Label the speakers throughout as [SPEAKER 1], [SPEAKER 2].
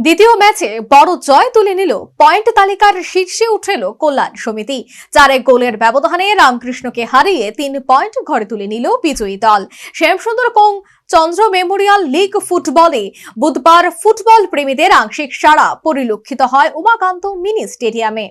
[SPEAKER 1] দ্বিতীয় ম্যাচে বড় জয় তুলে নিল। পয়েন্ট তালিকার শীর্ষে উঠে এলো কল্যাণ সমিতি। 4 গোলের ব্যবধানে রামকৃষ্ণকে হারিয়ে 3 পয়েন্ট ঘরে তুলে নিল বিজয়ী দল। শ্যামসুন্দর কোং চন্দ্র মেমোরিয়াল লীগ ফুটবলে বুধবার ফুটবল প্রেমীদের আংশিক সাড়া পরিলক্ষিত হয় উমাকান্ত মিনি স্টেডিয়ামে।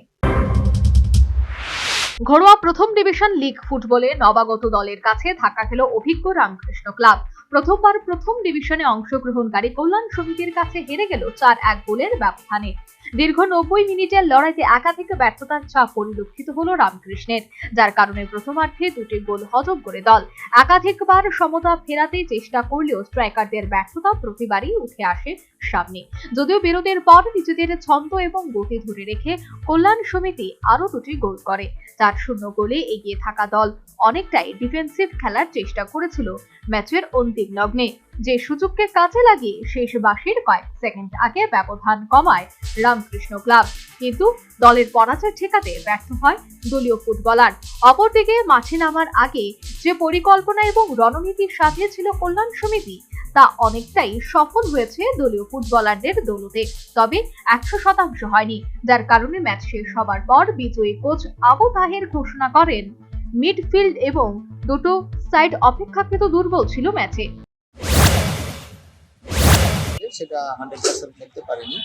[SPEAKER 1] ঘরোয়া প্রথম ডিভিশন লীগ ফুটবলে নবাগত দলের কাছে ধাক্কা খেল অভিজ্ঞ রামকৃষ্ণ ক্লাব। প্রথমবার প্রথম ডিভিশনে অংশগ্রহণকারী কল্যাণ সমিতির কাছে হেরে গেল 4 গোলের ব্যবধানে। দীর্ঘ 90 মিনিটের লড়াইতে একাধিক ব্যর্থতার ছাপ পরিলক্ষিত হলো রামকৃষ্ণের, যার কারণে প্রথমার্ধে 2টি গোল হজম করে দল একাধিকবার সমতা ফেরাতে চেষ্টা করলেও স্ট্রাইকারদের ব্যর্থতা প্রতিবারই উঠে আসে সামনে। যদিও বিরতির পর নিজেদের ছন্দ এবং গতি ধরে রেখে কল্যাণ সমিতি আরো 2টি গোল করে। 4-0 গোলে এগিয়ে থাকা দল অনেকটাই ডিফেন্সিভ খেলার চেষ্টা করেছিল ম্যাচের অন্তিম লগ্নে। যে সুযোগকে কাজে লাগিয়ে শেষ বাঁশির কয়েক সেকেন্ড আগে ব্যবধান কমায় রামকৃষ্ণ ক্লাব, কিন্তু দলের পরাজয় ঠেকাতে ব্যর্থ হয় দলীয় ফুটবলার। অপরদিকে মাঠে নামার আগে যে পরিকল্পনা এবং রণনীতি সাজিয়েছিল কল্যাণ সমিতি তা অনেকটাই সফল হয়েছে দলীয় ফুটবলারদের দৌলতে, তবে 100% হয়নি, যার কারণে ম্যাচ শেষ হবার পর বিজয়ী কোচ আবু তাহের ঘোষণা করেন মিডফিল্ড এবং দুটো সাইড অপেক্ষাকৃত দুর্বল ছিল ম্যাচে।
[SPEAKER 2] সেটা 100% খেলতে পারিনি।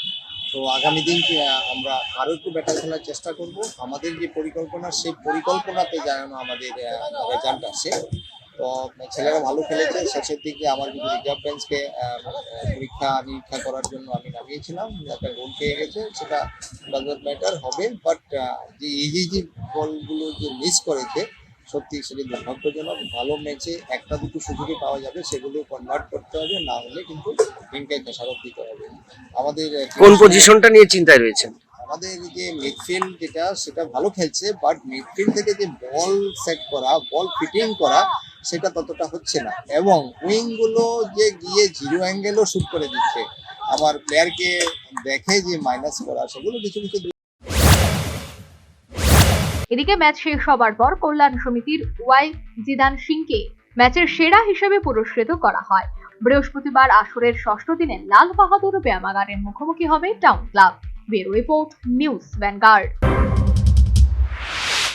[SPEAKER 2] তো আগামী দিন আমরা আরো একটু বেটার খেলার চেষ্টা করব। আমাদের যে পরিকল্পনা সেই পরিকল্পনাতে যেন আমাদের রেজাল্ট আসে। তো ছেলেরা ভালো খেলেছে। শেষের দিকে আমার কিন্তু রিজার্ভ বেঞ্চকে পরীক্ষা নিরীক্ষা করার জন্য আমি নামিয়েছিলাম। একটা গোল পেয়ে গেছে, সেটা ডাজন্ট ম্যাটার হবে, বাট যে এই বলগুলো যে মিস করেছে সত্যি সেটি দুর্ভাগ্যজনক। ভালো ম্যাচে 1-2 সুযোগই পাওয়া যাবে, সেগুলো কনভার্ট করতে হবে, না হলে কিন্তু টিমকে খেসারত দিতে হবে। আমাদের
[SPEAKER 3] কোন পজিশনটা নিয়ে চিন্তায় রয়েছেন?
[SPEAKER 2] আমাদের যে মিডফিল্ড সেটা ভালো খেলছে, বাট মিডফিল্ড থেকে যে বল সেট করা, বল ফিটিং করা সেটা ততটা হচ্ছে না, এবং উইং গুলো যে গিয়ে 0 অ্যাঙ্গেলও শুট করে দিচ্ছে। আমার প্লেয়ারকে দেখে যে মাইনাস করা, সেগুলো কিছু
[SPEAKER 1] এদিকে ম্যাচ শেষ হবার পর কল্যাণ সমিতির ওয়াই জিদান সিংকে ম্যাচের সেরা হিসেবে পুরস্কৃত করা হয়। বৃহস্পতিবার আসরের 6ষ্ঠ দিনে লাল বাহাদুর ব্যায়ামাগারের মুখোমুখি হবে town club. Bureau report, news vanguard.